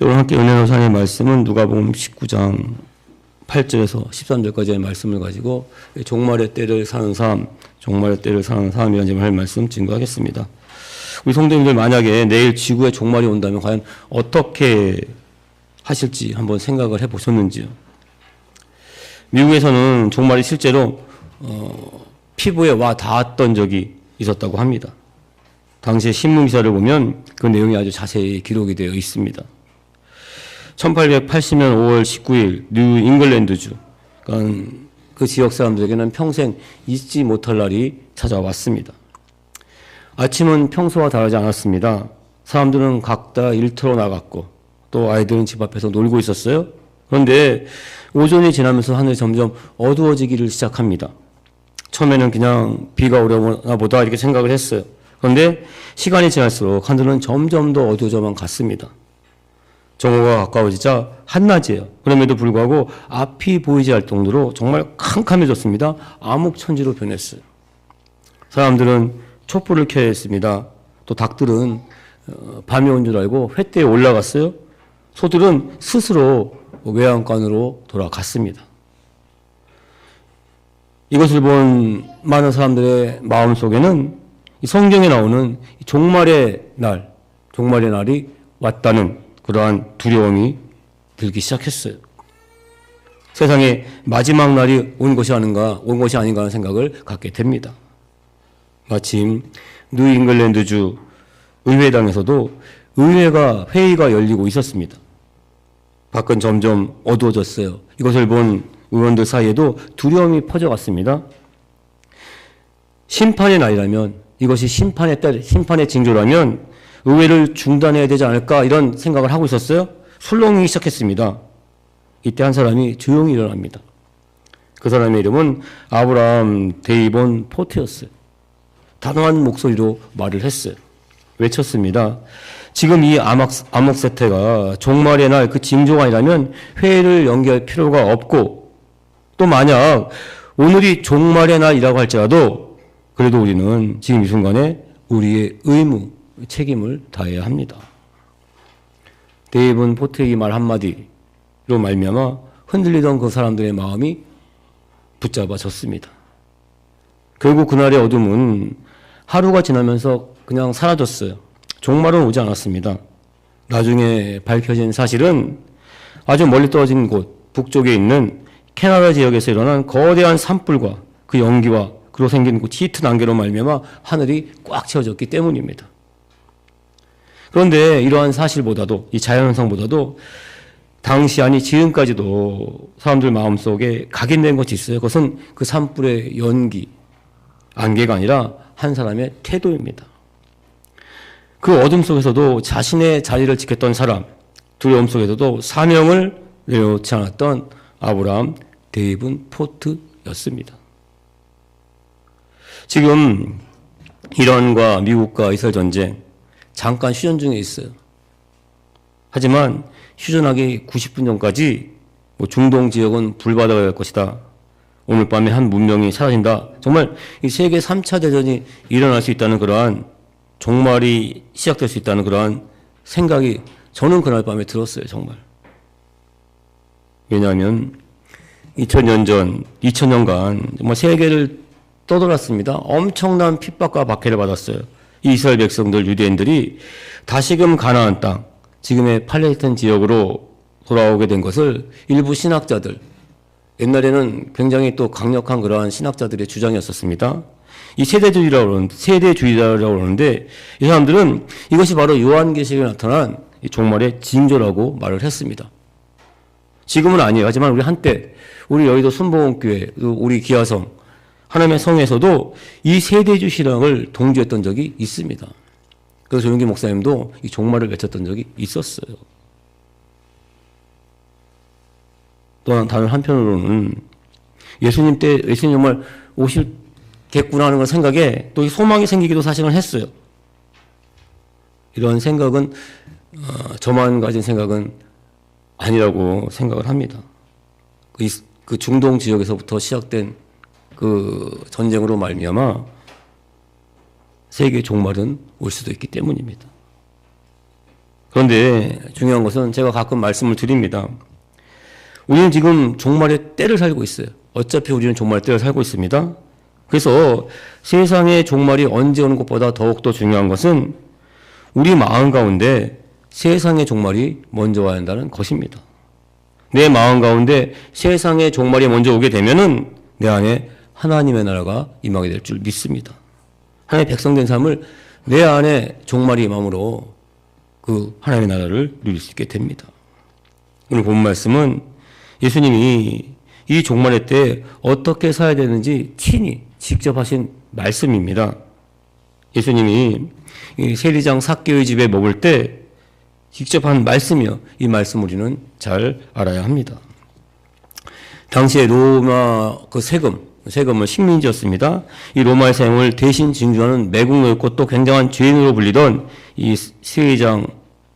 오늘 함께 은혜 나눌 말씀은 누가복음 19장 8절에서 13절까지의 말씀을 가지고 종말의 때를 사는 삶, 종말의 때를 사는 삶이라는 제목을 할 말씀 증거하겠습니다. 우리 성도님들 만약에 내일 지구에 종말이 온다면 과연 어떻게 하실지 한번 생각을 해보셨는지요? 미국에서는 종말이 실제로 피부에 와 닿았던 적이 있었다고 합니다. 당시의 신문 기사를 보면 그 내용이 아주 자세히 기록이 되어 있습니다. 1880년 5월 19일 뉴 잉글랜드주, 그러니까 그 지역 사람들에게는 평생 잊지 못할 날이 찾아왔습니다. 아침은 평소와 다르지 않았습니다. 사람들은 각자 일터로 나갔고 또 아이들은 집 앞에서 놀고 있었어요. 그런데 오전이 지나면서 하늘이 점점 어두워지기를 시작합니다. 처음에는 그냥 비가 오려나 보다 이렇게 생각을 했어요. 그런데 시간이 지날수록 하늘은 점점 더 어두워져만 갔습니다. 정오가 가까워지자 한낮이에요. 그럼에도 불구하고 앞이 보이지 않을 정도로 정말 캄캄해졌습니다. 암흑천지로 변했어요. 사람들은 촛불을 켜야 했습니다. 또 닭들은 밤이 온 줄 알고 횃대에 올라갔어요. 소들은 스스로 외양간으로 돌아갔습니다. 이것을 본 많은 사람들의 마음속에는 성경에 나오는 종말의 날이 왔다는 그러한 두려움이 들기 시작했어요. 세상에 마지막 날이 온 것이 아닌가 하는 생각을 갖게 됩니다. 마침 뉴 잉글랜드주 의회당에서도 회의가 열리고 있었습니다. 밖은 점점 어두워졌어요. 이것을 본 의원들 사이에도 두려움이 퍼져갔습니다. 심판의 날이라면, 이것이 심판의 징조라면 의회를 중단해야 되지 않을까 이런 생각을 하고 있었어요. 술렁이기 시작했습니다. 이때 한 사람이 조용히 일어납니다. 그 사람의 이름은 아브라함 데이본 포트였어요. 단호한 목소리로 말을 했어요. 외쳤습니다. 지금 이 암흑 세태가 종말의 날 그 징조가 아니라면 회의를 연기할 필요가 없고, 또 만약 오늘이 종말의 날이라고 할지라도 그래도 우리는 지금 이 순간에 우리의 의무, 책임을 다해야 합니다. 데이본 포트의 말 한마디로 말미암아 흔들리던 그 사람들의 마음이 붙잡아졌습니다. 결국 그날의 어둠은 하루가 지나면서 그냥 사라졌어요. 종말은 오지 않았습니다. 나중에 밝혀진 사실은 아주 멀리 떨어진 곳, 북쪽에 있는 캐나다 지역에서 일어난 거대한 산불과 그 연기와 그로 생긴 그 짙은 안개로 말미암아 하늘이 꽉 채워졌기 때문입니다. 그런데 이러한 사실보다도, 이 자연현상보다도 당시 아니 지금까지도 사람들 마음속에 각인된 것이 있어요. 그것은 그 산불의 연기, 안개가 아니라 한 사람의 태도입니다. 그 어둠 속에서도 자신의 자리를 지켰던 사람, 두려움 속에서도 사명을 내려놓지 않았던 아브라함 데이본 포트였습니다. 지금 이란과 미국과 이스라엘 전쟁 잠깐 휴전 중에 있어요. 하지만 휴전하기 90분 전까지 중동 지역은 불바다가 될 것이다. 오늘 밤에 한 문명이 사라진다. 정말 이 세계 3차 대전이 일어날 수 있다는 그러한, 종말이 시작될 수 있다는 그러한 생각이 저는 그날 밤에 들었어요. 정말. 왜냐하면 2000년간 정말 세계를 떠돌았습니다. 엄청난 핍박과 박해를 받았어요. 이스라엘 백성들, 유대인들이 다시금 가나안 땅, 지금의 팔레스타인 지역으로 돌아오게 된 것을 일부 신학자들, 옛날에는 굉장히 또 강력한 그러한 신학자들의 주장이었었습니다. 이 세대주의라고 그러는데 이 사람들은 이것이 바로 요한계시록에 나타난 이 종말의 징조라고 말을 했습니다. 지금은 아니에요. 하지만 우리 한때, 우리 여의도 순복음교회, 우리 기아성, 하나님의 성에서도 이 세대주의 신앙을 동조했던 적이 있습니다. 그래서 조용기 목사님도 이 종말을 외쳤던 적이 있었어요. 또한 다른 한편으로는 예수님 정말 오실겠구나 하는 생각에 또 소망이 생기기도 사실은 했어요. 이런 생각은 저만 가진 생각은 아니라고 생각을 합니다. 그 중동 지역에서부터 시작된 그 전쟁으로 말미암아 세계 종말은 올 수도 있기 때문입니다. 그런데 중요한 것은 제가 가끔 말씀을 드립니다. 우리는 지금 종말의 때를 살고 있어요. 어차피 우리는 종말의 때를 살고 있습니다. 그래서 세상의 종말이 언제 오는 것보다 더욱더 중요한 것은 우리 마음 가운데 세상의 종말이 먼저 와야 한다는 것입니다. 내 마음 가운데 세상의 종말이 먼저 오게 되면은 내 안에 하나님의 나라가 임하게 될 줄 믿습니다. 하나님의 백성된 삶을 내 안에 종말이 임함으로 그 하나님의 나라를 누릴 수 있게 됩니다. 오늘 본 말씀은 예수님이 이 종말의 때 어떻게 살아야 되는지 친히 직접 하신 말씀입니다. 예수님이 이 세리장 삭개오의 집에 머물 때 직접 한 말씀이요. 이 말씀 우리는 잘 알아야 합니다. 당시에 로마 그 세금은 식민지였습니다. 이 로마의 세금을 대신 징수하는 매국노였고 또 굉장한 죄인으로 불리던 이 세리장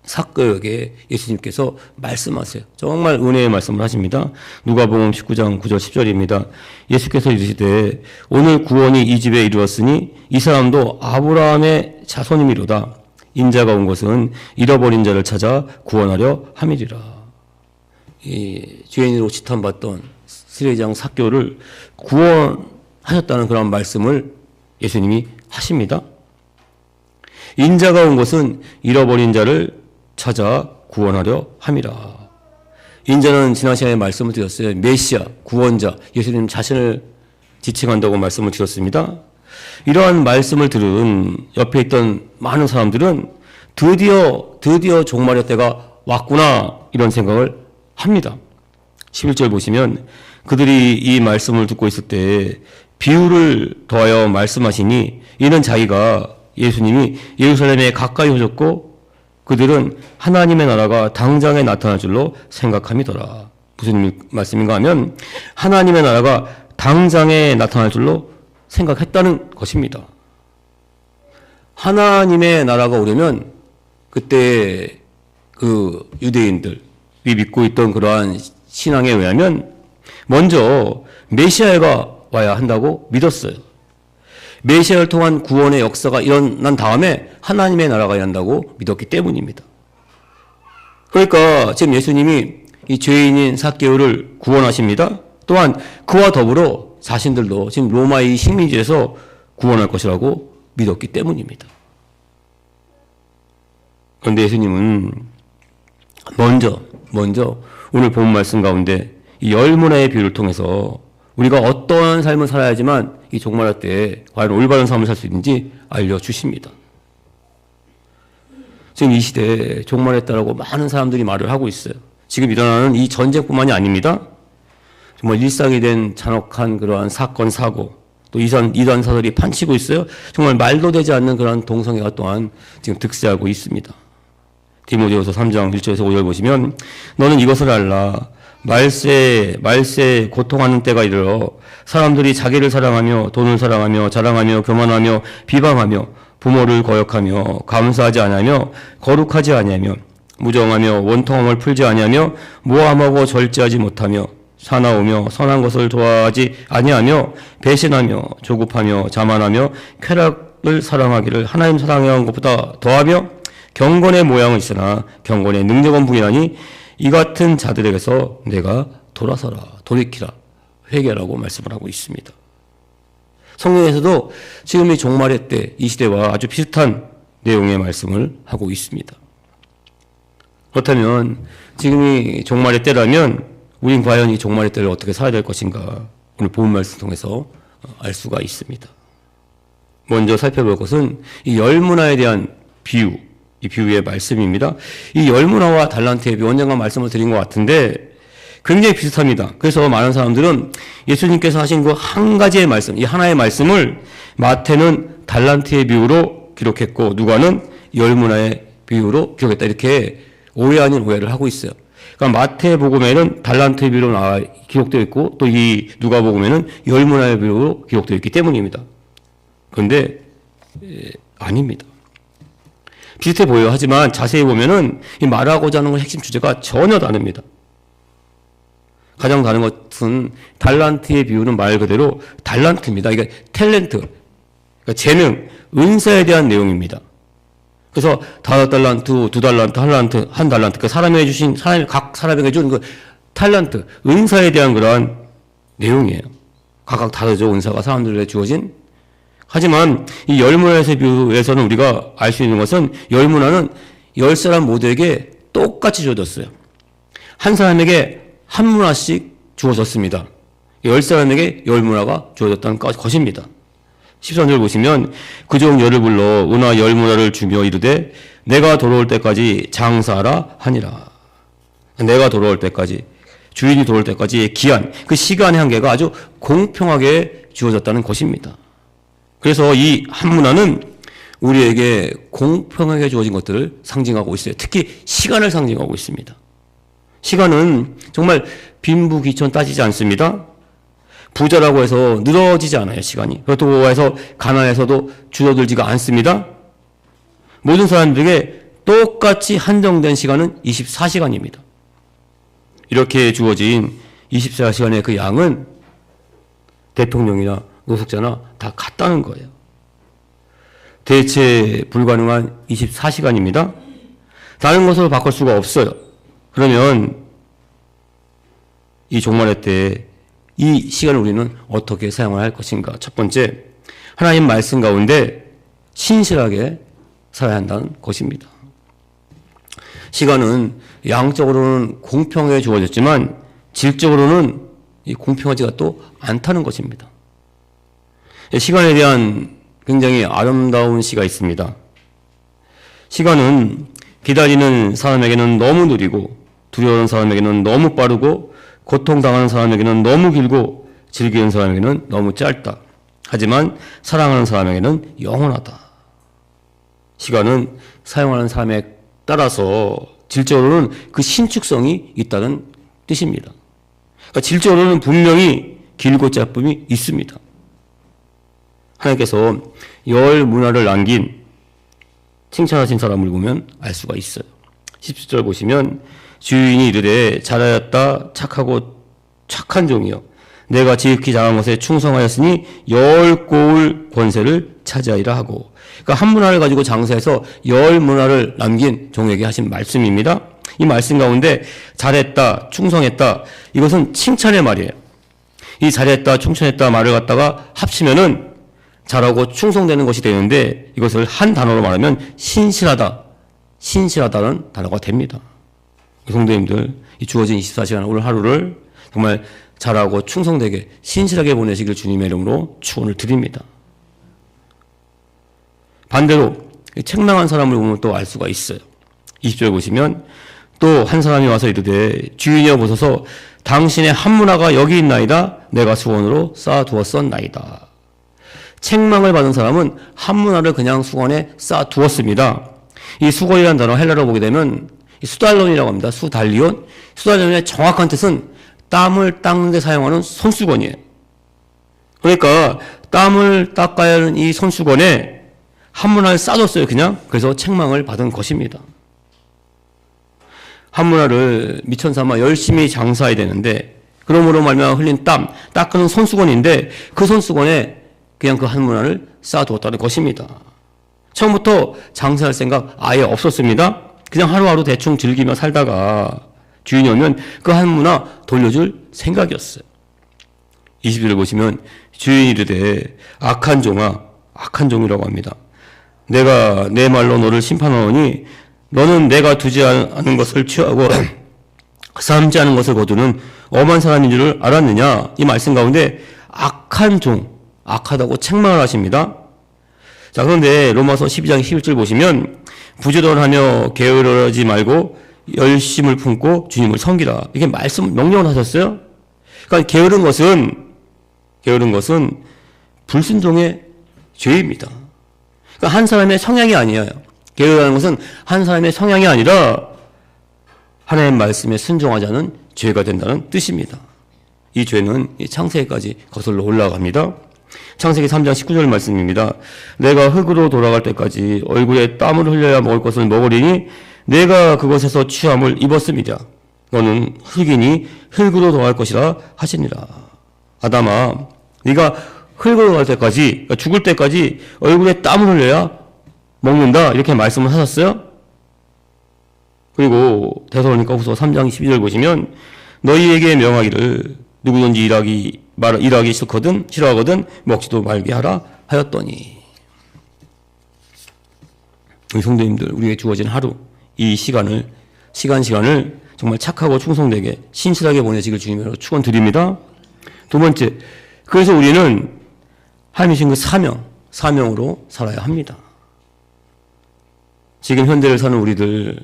삭개오에게 예수님께서 말씀하세요. 정말 은혜의 말씀을 하십니다. 누가복음 19장 9절 10절입니다. 예수께서 이르시되 오늘 구원이 이 집에 이르렀으니 이 사람도 아브라함의 자손이미로다. 인자가 온 것은 잃어버린 자를 찾아 구원하려 함이리라. 이 죄인으로 지탄받던 세리장 삭개오를 구원하셨다는 그런 말씀을 예수님이 하십니다. 인자가 온 것은 잃어버린 자를 찾아 구원하려 함이라. 인자는 지난 시간에 말씀을 드렸어요. 메시아, 구원자, 예수님 자신을 지칭한다고 말씀을 드렸습니다. 이러한 말씀을 들은 옆에 있던 많은 사람들은 드디어 종말의 때가 왔구나 이런 생각을 합니다. 11절 보시면 그들이 이 말씀을 듣고 있을 때 비유를 더하여 말씀하시니 이는 자기가 예수님이 예루살렘에 가까이 오셨고 그들은 하나님의 나라가 당장에 나타날 줄로 생각함이더라. 무슨 말씀인가 하면 하나님의 나라가 당장에 나타날 줄로 생각했다는 것입니다. 하나님의 나라가 오려면 그때 그 유대인들이 믿고 있던 그러한 신앙에 의하면 먼저 메시아가 와야 한다고 믿었어요. 메시아를 통한 구원의 역사가 일어난 다음에 하나님의 나라가 일어난다고 믿었기 때문입니다. 그러니까 지금 예수님이 이 죄인인 삭개오를 구원하십니다. 또한 그와 더불어 자신들도 지금 로마의 식민지에서 구원할 것이라고 믿었기 때문입니다. 그런데 예수님은 먼저 오늘 본 말씀 가운데 이 열 문화의 비유를 통해서 우리가 어떠한 삶을 살아야지만 이 종말할 때 과연 올바른 삶을 살 수 있는지 알려주십니다. 지금 이 시대에 종말에 따르고 많은 사람들이 말을 하고 있어요. 지금 일어나는 이 전쟁뿐만이 아닙니다. 정말 일상이 된 잔혹한 그러한 사건, 사고, 또 이단 사설이 판치고 있어요. 정말 말도 되지 않는 그런 동성애가 또한 지금 득세하고 있습니다. 디모데후서 3장 1절에서 5절 보시면 너는 이것을 알라. 말세 고통하는 때가 이르러 사람들이 자기를 사랑하며 돈을 사랑하며 자랑하며 교만하며 비방하며 부모를 거역하며 감사하지 아니하며 거룩하지 아니하며 무정하며 원통함을 풀지 아니하며 모함하고 절제하지 못하며 사나우며 선한 것을 좋아하지 아니하며 배신하며 조급하며 자만하며 쾌락을 사랑하기를 하나님 사랑하는 것보다 더하며 경건의 모양은 있으나 경건의 능력은 부인하니 이 같은 자들에게서 내가 돌아서라, 돌이키라, 회개라고 말씀을 하고 있습니다. 성경에서도 지금 이 종말의 때, 이 시대와 아주 비슷한 내용의 말씀을 하고 있습니다. 그렇다면 지금이 종말의 때라면 우린 과연 이 종말의 때를 어떻게 살아야 될 것인가 오늘 본 말씀 통해서 알 수가 있습니다. 먼저 살펴볼 것은 이 열 문화에 대한 비유, 이 비유의 말씀입니다. 이 열 문화와 달란트의 비유, 언젠가 말씀을 드린 것 같은데 굉장히 비슷합니다. 그래서 많은 사람들은 예수님께서 하신 그 한 가지의 말씀, 이 하나의 말씀을 마태는 달란트의 비유로 기록했고 누가는 열 문화의 비유로 기록했다. 이렇게 오해 아닌 오해를 하고 있어요. 그러니까 마태복음에는 달란트의 비유로 기록되어 있고 또 이 누가복음에는 열 문화의 비유로 기록되어 있기 때문입니다. 그런데 아닙니다. 비슷해 보여요. 하지만 자세히 보면은 이 말하고자 하는 핵심 주제가 전혀 다릅니다. 가장 다른 것은 달란트의 비유는 말 그대로 달란트입니다. 이게 탤런트, 그러니까 재능, 은사에 대한 내용입니다. 그래서 5달란트, 2달란트, 한 달란트, 그 사람에게 주신, 각 사람에게 준 그 탈란트, 은사에 대한 그러한 내용이에요. 각각 다르죠, 은사가 사람들에게 주어진. 하지만 이 열 문화에서 비유에서는 우리가 알 수 있는 것은 열 문화는 10사람 모두에게 똑같이 주어졌어요. 한 사람에게 한 문화씩 주어졌습니다. 10사람에게 열 문화가 주어졌다는 것입니다. 13절 보시면 그종 열을 불러 은화 열 문화를 주며 이르되 내가 돌아올 때까지 장사하라 하니라. 내가 돌아올 때까지, 주인이 돌아올 때까지의 기한, 그 시간의 한계가 아주 공평하게 주어졌다는 것입니다. 그래서 이 한 문화는 우리에게 공평하게 주어진 것들을 상징하고 있어요. 특히 시간을 상징하고 있습니다. 시간은 정말 빈부귀천 따지지 않습니다. 부자라고 해서 늘어지지 않아요, 시간이. 그렇다고 해서 가난해서도 줄어들지가 않습니다. 모든 사람들에게 똑같이 한정된 시간은 24시간입니다. 이렇게 주어진 24시간의 그 양은 대통령이나 노숙자나 다 같다는 거예요. 대체 불가능한 24시간입니다. 다른 것으로 바꿀 수가 없어요. 그러면 이 종말의 때 이 시간을 우리는 어떻게 사용을 할 것인가? 첫 번째, 하나님 말씀 가운데 신실하게 살아야 한다는 것입니다. 시간은 양적으로는 공평하게 주어졌지만 질적으로는 공평하지가 또 않다는 것입니다. 시간에 대한 굉장히 아름다운 시가 있습니다. 시간은 기다리는 사람에게는 너무 느리고 두려워하는 사람에게는 너무 빠르고 고통당하는 사람에게는 너무 길고 즐기는 사람에게는 너무 짧다. 하지만 사랑하는 사람에게는 영원하다. 시간은 사용하는 사람에 따라서 질적으로는 그 신축성이 있다는 뜻입니다. 그러니까 질적으로는 분명히 길고 짧음이 있습니다. 하나님께서 열 문화를 남긴 칭찬하신 사람을 보면 알 수가 있어요. 17절 보시면 주인이 이르되 잘하였다 착하고 착한 종이여 내가 지극히 잘한 것에 충성하였으니 열 고을 권세를 차지하리라 하고, 그러니까 한 문화를 가지고 장사해서 열 문화를 남긴 종에게 하신 말씀입니다. 이 말씀 가운데 잘했다 충성했다 이것은 칭찬의 말이에요. 이 잘했다 충성했다 말을 갖다가 합치면은 잘하고 충성되는 것이 되는데 이것을 한 단어로 말하면 신실하다는 단어가 됩니다. 성도님들, 이 주어진 24시간 오늘 하루를 정말 잘하고 충성되게 신실하게 보내시길 주님의 이름으로 축원을 드립니다. 반대로 책망한 사람을 보면 또 알 수가 있어요. 20절 보시면 또 한 사람이 와서 이르되 주인이여 보소서 당신의 한 문화가 여기 있나이다 내가 수건으로 쌓아두었었나이다. 책망을 받은 사람은 한 문화를 그냥 수건에 쌓아두었습니다. 이 수건이라는 단어 헬라어로 보게 되면 수달론이라고 합니다. 수달리온. 수달론의 정확한 뜻은 땀을 닦는 데 사용하는 손수건이에요. 그러니까 땀을 닦아야 하는 이 손수건에 한 문화를 쌓아뒀어요, 그냥. 그래서 책망을 받은 것입니다. 한 문화를 미천삼아 열심히 장사해야 되는데 그러므로 말미암아 흘린 땀, 닦는 손수건인데 그 손수건에 그냥 그 한 문화를 쌓아두었다는 것입니다. 처음부터 장사할 생각 아예 없었습니다. 그냥 하루하루 대충 즐기며 살다가 주인이 오면 그 한 문화 돌려줄 생각이었어요. 20절을 보시면 주인이 이르되 악한 종아, 악한 종이라고 합니다. 내가 내 말로 너를 심판하노니 너는 내가 두지 않은 것을 취하고 삼지 않은 것을 거두는 엄한 사람인 줄을 알았느냐? 이 말씀 가운데 악한 종, 악하다고 책망을 하십니다. 자, 그런데 로마서 12장 11절 보시면 부지런하며 게으르지 말고 열심을 품고 주님을 섬기라. 이게 명령을 하셨어요. 그러니까 게으른 것은 불순종의 죄입니다. 그러니까 한 사람의 성향이 아니에요. 게으르다는 것은 한 사람의 성향이 아니라 하나님의 말씀에 순종하지 않은 죄가 된다는 뜻입니다. 이 죄는 창세기까지 거슬러 올라갑니다. 창세기 3장 19절 말씀입니다. 내가 흙으로 돌아갈 때까지 얼굴에 땀을 흘려야 먹을 것을 먹으리니 내가 그것에서 취함을 입었음이라. 너는 흙이니 흙으로 돌아갈 것이라 하시니라. 아담아, 네가 흙으로 갈 때까지, 그러니까 죽을 때까지 얼굴에 땀을 흘려야 먹는다 이렇게 말씀을 하셨어요. 그리고 데살로니가후서 3장 12절 보시면 너희에게 명하기를 누구든지 일하기 싫어하거든 먹지도 말게 하라 하였더니. 우리 성도님들, 우리에게 주어진 하루, 이 시간을 정말 착하고 충성되게 신실하게 보내시길 주님으로 축원드립니다. 두 번째, 그래서 우리는 하나님이 주신 그 사명으로 살아야 합니다. 지금 현대를 사는 우리들,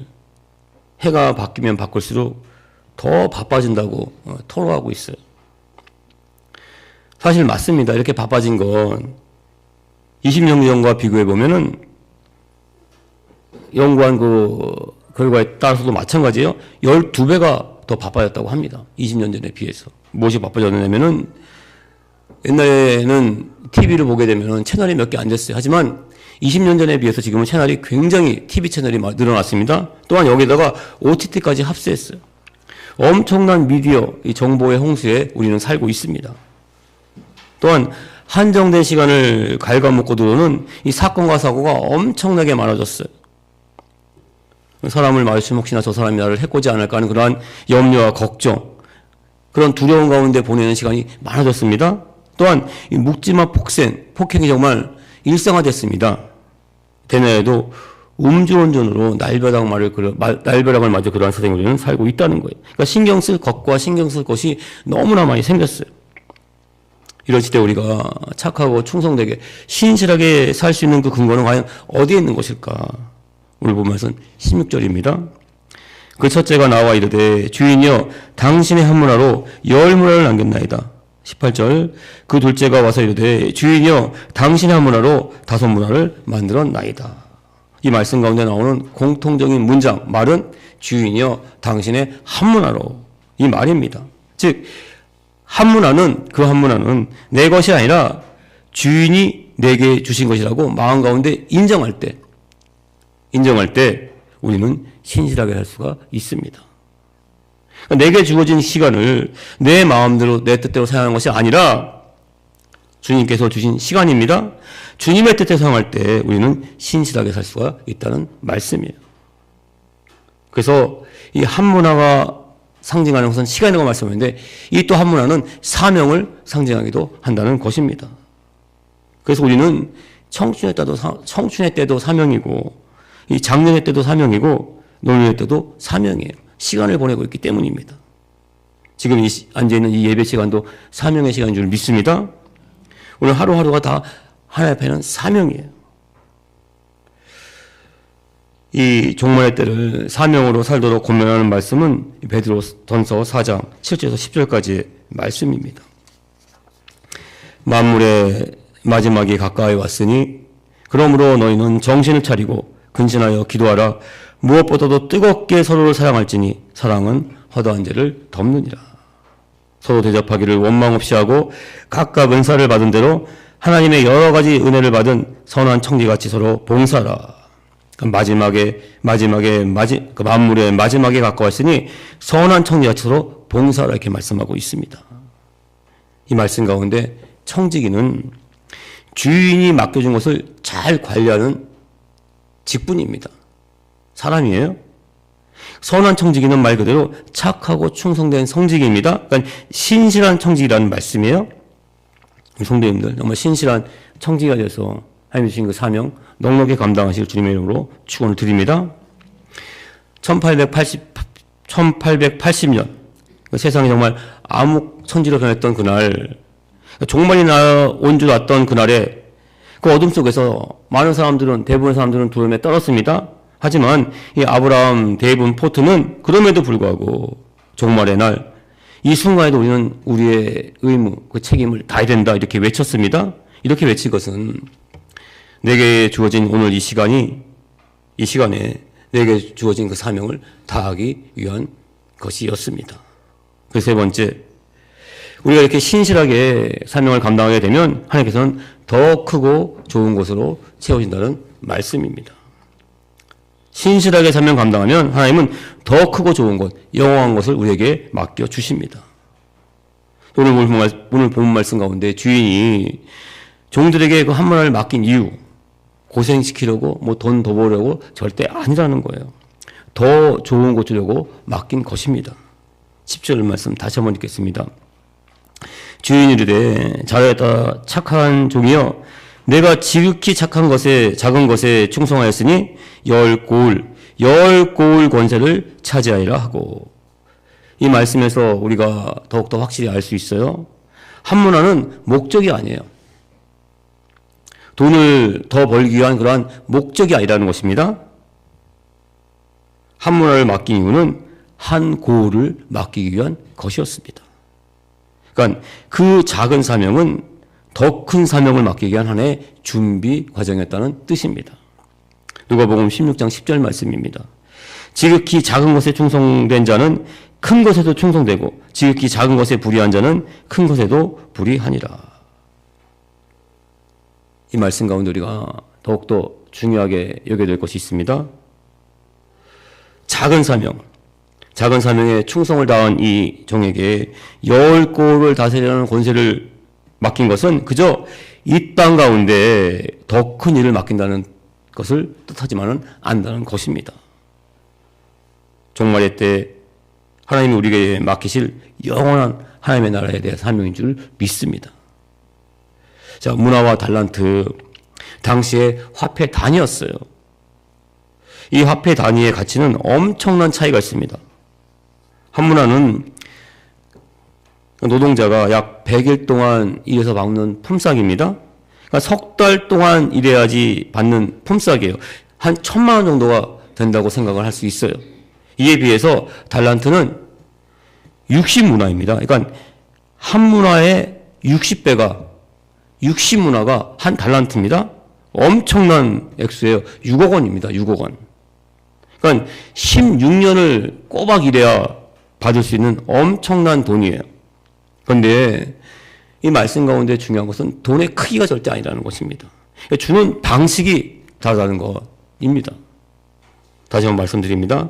해가 바뀌면 바꿀수록 더 바빠진다고 토로하고 있어요. 사실 맞습니다. 이렇게 바빠진 건 20년 전과 비교해 보면은 연구한 그 결과에 따라서도 마찬가지예요. 12배가 더 바빠졌다고 합니다. 20년 전에 비해서. 무엇이 바빠졌냐면은 옛날에는 TV를 보게 되면은 채널이 몇 개 안 됐어요. 하지만 20년 전에 비해서 지금은 채널이 굉장히 TV 채널이 늘어났습니다. 또한 여기다가 OTT까지 합세했어요. 엄청난 미디어, 이 정보의 홍수에 우리는 살고 있습니다. 또한 한정된 시간을 갉아먹고 들어오는 이 사건과 사고가 엄청나게 많아졌어요. 사람을 마주치면 혹시나 저 사람이 나를 해코지 않을까 하는 그러한 염려와 걱정, 그런 두려움 가운데 보내는 시간이 많아졌습니다. 또한 이 묵지마 폭행이 정말 일상화됐습니다. 대내에도 음주운전으로 날벼락을 맞아 그러한 세상에 우리는 살고 있다는 거예요. 그러니까 신경 쓸 것과 신경 쓸 것이 너무나 많이 생겼어요. 이럴 때 우리가 착하고 충성되게 신실하게 살 수 있는 그 근거는 과연 어디에 있는 것일까? 오늘 본 말씀 16절입니다. 그 첫째가 나와 이르되 주인이여 당신의 한 문화로 10문화를 남겼나이다. 18절 그 둘째가 와서 이르되 주인이여 당신의 한 문화로 5문화를 만들었나이다. 이 말씀 가운데 나오는 공통적인 말은 주인이여 당신의 한 문화로, 이 말입니다. 즉 한 문화는 내 것이 아니라 주인이 내게 주신 것이라고 마음 가운데 인정할 때 우리는 신실하게 할 수가 있습니다. 내게 주어진 시간을 내 마음대로 내 뜻대로 사용하는 것이 아니라 주님께서 주신 시간입니다. 주님의 뜻대로 사용할 때 우리는 신실하게 살 수가 있다는 말씀이에요. 그래서 이 한 문화가 상징하는 것은 시간이라고 말씀했는데 이 또 한 문화는 사명을 상징하기도 한다는 것입니다. 그래서 우리는 청춘의 때도 사명이고 이 장년의 때도 사명이고 노년의 때도 사명이에요. 시간을 보내고 있기 때문입니다. 지금 앉아있는 이 예배 시간도 사명의 시간인 줄 믿습니다. 오늘 하루하루가 다 하나님 앞에는 사명이에요. 이 종말의 때를 사명으로 살도록 권면하는 말씀은 베드로전서 4장 7절에서 10절까지의 말씀입니다. 만물의 마지막이 가까이 왔으니 그러므로 너희는 정신을 차리고 근신하여 기도하라. 무엇보다도 뜨겁게 서로를 사랑할지니 사랑은 허다한 죄를 덮느니라. 서로 대접하기를 원망 없이 하고 각각 은사를 받은 대로 하나님의 여러 가지 은혜를 받은 선한 청지같이 서로 봉사하라. 만물의 마지막에 가까웠으니 선한 청지같이 서로 봉사하라 이렇게 말씀하고 있습니다. 이 말씀 가운데 청지기는 주인이 맡겨준 것을 잘 관리하는 직분입니다. 사람이에요. 선한 청지기는 말 그대로 착하고 충성된 성직입니다. 그러니까 신실한 청지기라는 말씀이에요. 성도님들 정말 신실한 청지기가 되어서 하나님 주신 그 사명 넉넉히 감당하실 주님의 이름으로 축원을 드립니다. 1880년 세상이 정말 암흑천지로 변했던 그날, 종말이 온 줄 알았던 그날에 그 어둠 속에서 대부분의 사람들은 두려움에 떨었습니다. 하지만 이 아브라함, 데이븐, 포트는 그럼에도 불구하고 종말의 날, 이 순간에도 우리는 우리의 의무, 그 책임을 다해야 된다 이렇게 외쳤습니다. 이렇게 외칠 것은 내게 주어진 오늘 이 시간에 내게 주어진 그 사명을 다하기 위한 것이었습니다. 그 세 번째, 우리가 이렇게 신실하게 사명을 감당하게 되면 하나님께서는 더 크고 좋은 곳으로 채워진다는 말씀입니다. 신실하게 사명 감당하면 하나님은 더 크고 좋은 곳, 영원한 것을 우리에게 맡겨주십니다. 오늘 본 말씀 가운데 주인이 종들에게 그 한 문화를 맡긴 이유, 고생시키려고 뭐 돈 더 벌려고 절대 아니라는 거예요. 더 좋은 곳 주려고 맡긴 것입니다. 10절 말씀 다시 한번 읽겠습니다. 주인이 이르되 잘하였다 착한 종이여 내가 지극히 착한 것에 작은 것에 충성하였으니 열 고울 권세를 차지하리라 하고, 이 말씀에서 우리가 더욱더 확실히 알 수 있어요. 한문화는 목적이 아니에요. 돈을 더 벌기 위한 그러한 목적이 아니라는 것입니다. 한문화를 맡긴 이유는 한 고을을 맡기기 위한 것이었습니다. 그러니까 그 작은 사명은 더 큰 사명을 맡기기 위한 하나의 준비 과정이었다는 뜻입니다. 누가복음 16장 10절 말씀입니다. 지극히 작은 것에 충성된 자는 큰 것에도 충성되고 지극히 작은 것에 불의한 자는 큰 것에도 불의하니라. 이 말씀 가운데 우리가 더욱더 중요하게 여겨야 될 것이 있습니다. 작은 사명에 충성을 다한 이 종에게 열 고을을 다스리라는 권세를 맡긴 것은 그저 이 땅 가운데 더 큰 일을 맡긴다는 것을 뜻하지만은 않다는 것입니다. 종말의 때 하나님이 우리에게 맡기실 영원한 하나님의 나라에 대한 사명인 줄 믿습니다. 자, 문화와 달란트, 당시의 화폐 단위였어요. 이 화폐 단위의 가치는 엄청난 차이가 있습니다. 한 문화는 노동자가 약 100일 동안 일해서 받는 품삯입니다. 그러니까 석 달 동안 일해야지 받는 품삯이에요. 한 1,000만 원 정도가 된다고 생각을 할 수 있어요. 이에 비해서 달란트는 60문화입니다. 그러니까 한 문화의 60문화가 한 달란트입니다. 엄청난 액수예요. 6억 원입니다. 6억 원. 그러니까 16년을 꼬박 일해야 받을 수 있는 엄청난 돈이에요. 그런데 이 말씀 가운데 중요한 것은 돈의 크기가 절대 아니라는 것입니다. 주는 방식이 다르다는 것입니다. 다시 한번 말씀드립니다.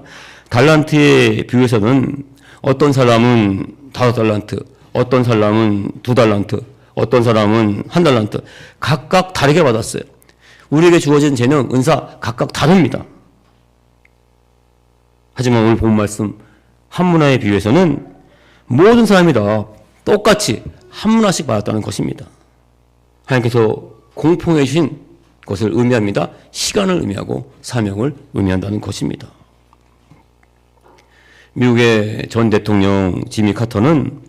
달란트에 비유해서는 어떤 사람은 5달란트, 어떤 사람은 2달란트, 어떤 사람은 1달란트 각각 다르게 받았어요. 우리에게 주어진 재능, 은사 각각 다릅니다. 하지만 오늘 본 말씀 한 문화에 비유해서는 모든 사람이 다 똑같이 한 문화씩 받았다는 것입니다. 하나님께서 공평해 주신 것을 의미합니다. 시간을 의미하고 사명을 의미한다는 것입니다. 미국의 전 대통령 지미 카터는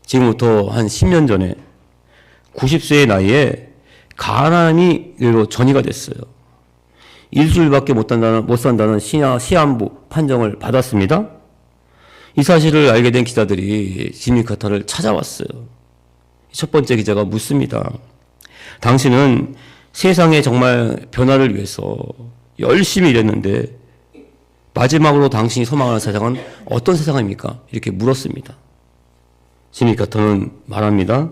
지금부터 한 10년 전에 90세의 나이에 가난이로 전이가 됐어요. 일주일밖에 못 산다는 시한부 판정을 받았습니다. 이 사실을 알게 된 기자들이 지미 카터를 찾아왔어요. 첫 번째 기자가 묻습니다. 당신은 세상의 정말 변화를 위해서 열심히 일했는데 마지막으로 당신이 소망하는 세상은 어떤 세상입니까? 이렇게 물었습니다. 지미 카터는 말합니다.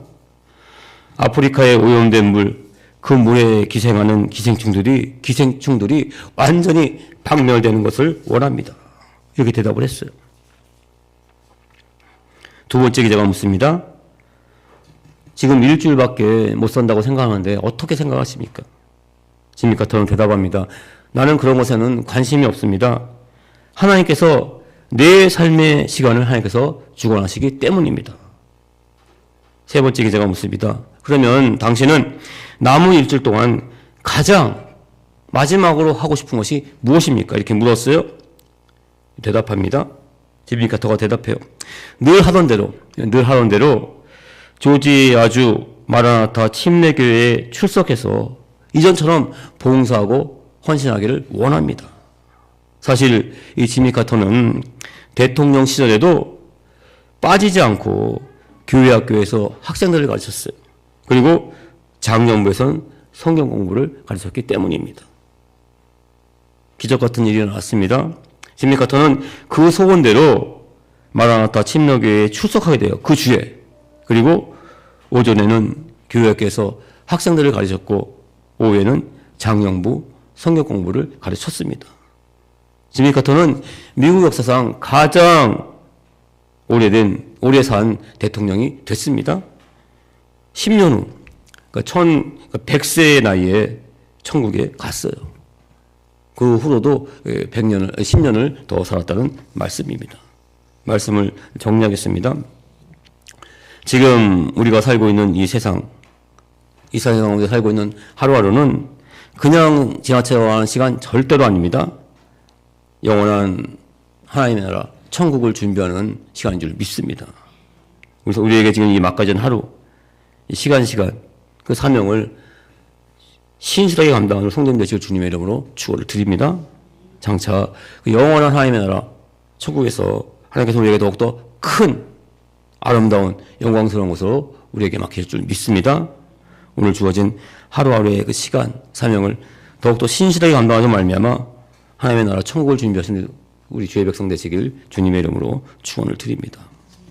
아프리카에 오염된 물, 그 물에 기생하는 기생충들이 완전히 박멸되는 것을 원합니다. 이렇게 대답을 했어요. 두 번째 기자가 묻습니다. 지금 일주일밖에 못 산다고 생각하는데 어떻게 생각하십니까? 지미 카터는 대답합니다. 나는 그런 것에는 관심이 없습니다. 하나님께서 내 삶의 시간을 하나님께서 주관하시기 때문입니다. 세 번째 기자가 묻습니다. 그러면 당신은 남은 일주일 동안 가장 마지막으로 하고 싶은 것이 무엇입니까? 이렇게 물었어요. 대답합니다. 지미 카터가 대답해요. 늘 하던 대로 조지아주 마라나타 침례교회에 출석해서 이전처럼 봉사하고 헌신하기를 원합니다. 사실 이 지미 카터는 대통령 시절에도 빠지지 않고 교회 학교에서 학생들을 가르쳤어요. 그리고 장년부에서는 성경 공부를 가르쳤기 때문입니다. 기적 같은 일이 일어났습니다. 지미 카터는 그 소원대로 마라나타 침례교회에 출석하게 돼요. 그 주에. 그리고 오전에는 교회 학교에서 학생들을 가르쳤고 오후에는 장년부 성경 공부를 가르쳤습니다. 지미 카터는 미국 역사상 가장 오래 산 대통령이 됐습니다. 10년 후, 그러니까 100세의 나이에 천국에 갔어요. 그 후로도 10년을 더 살았다는 말씀입니다. 말씀을 정리하겠습니다. 지금 우리가 살고 있는 이 세상 가운데 살고 있는 하루하루는 그냥 지나쳐가는 시간 절대로 아닙니다. 영원한 하나님의 나라 천국을 준비하는 시간인 줄 믿습니다. 그래서 우리에게 지금 이 막가진 하루, 이 시간 그 사명을 신실하게 감당하는 성도님 되시길 주님의 이름으로 축원을 드립니다. 장차 그 영원한 하나님의 나라 천국에서 하나님께서 우리에게 더욱더 큰 아름다운 영광스러운 것으로 우리에게 맡기실 줄 믿습니다. 오늘 주어진 하루하루의 그 시간, 사명을 더욱더 신실하게 감당하는 말미암아 하나님의 나라 천국을 준비하시는 우리 주의 백성 되시길 주님의 이름으로 축원을 드립니다.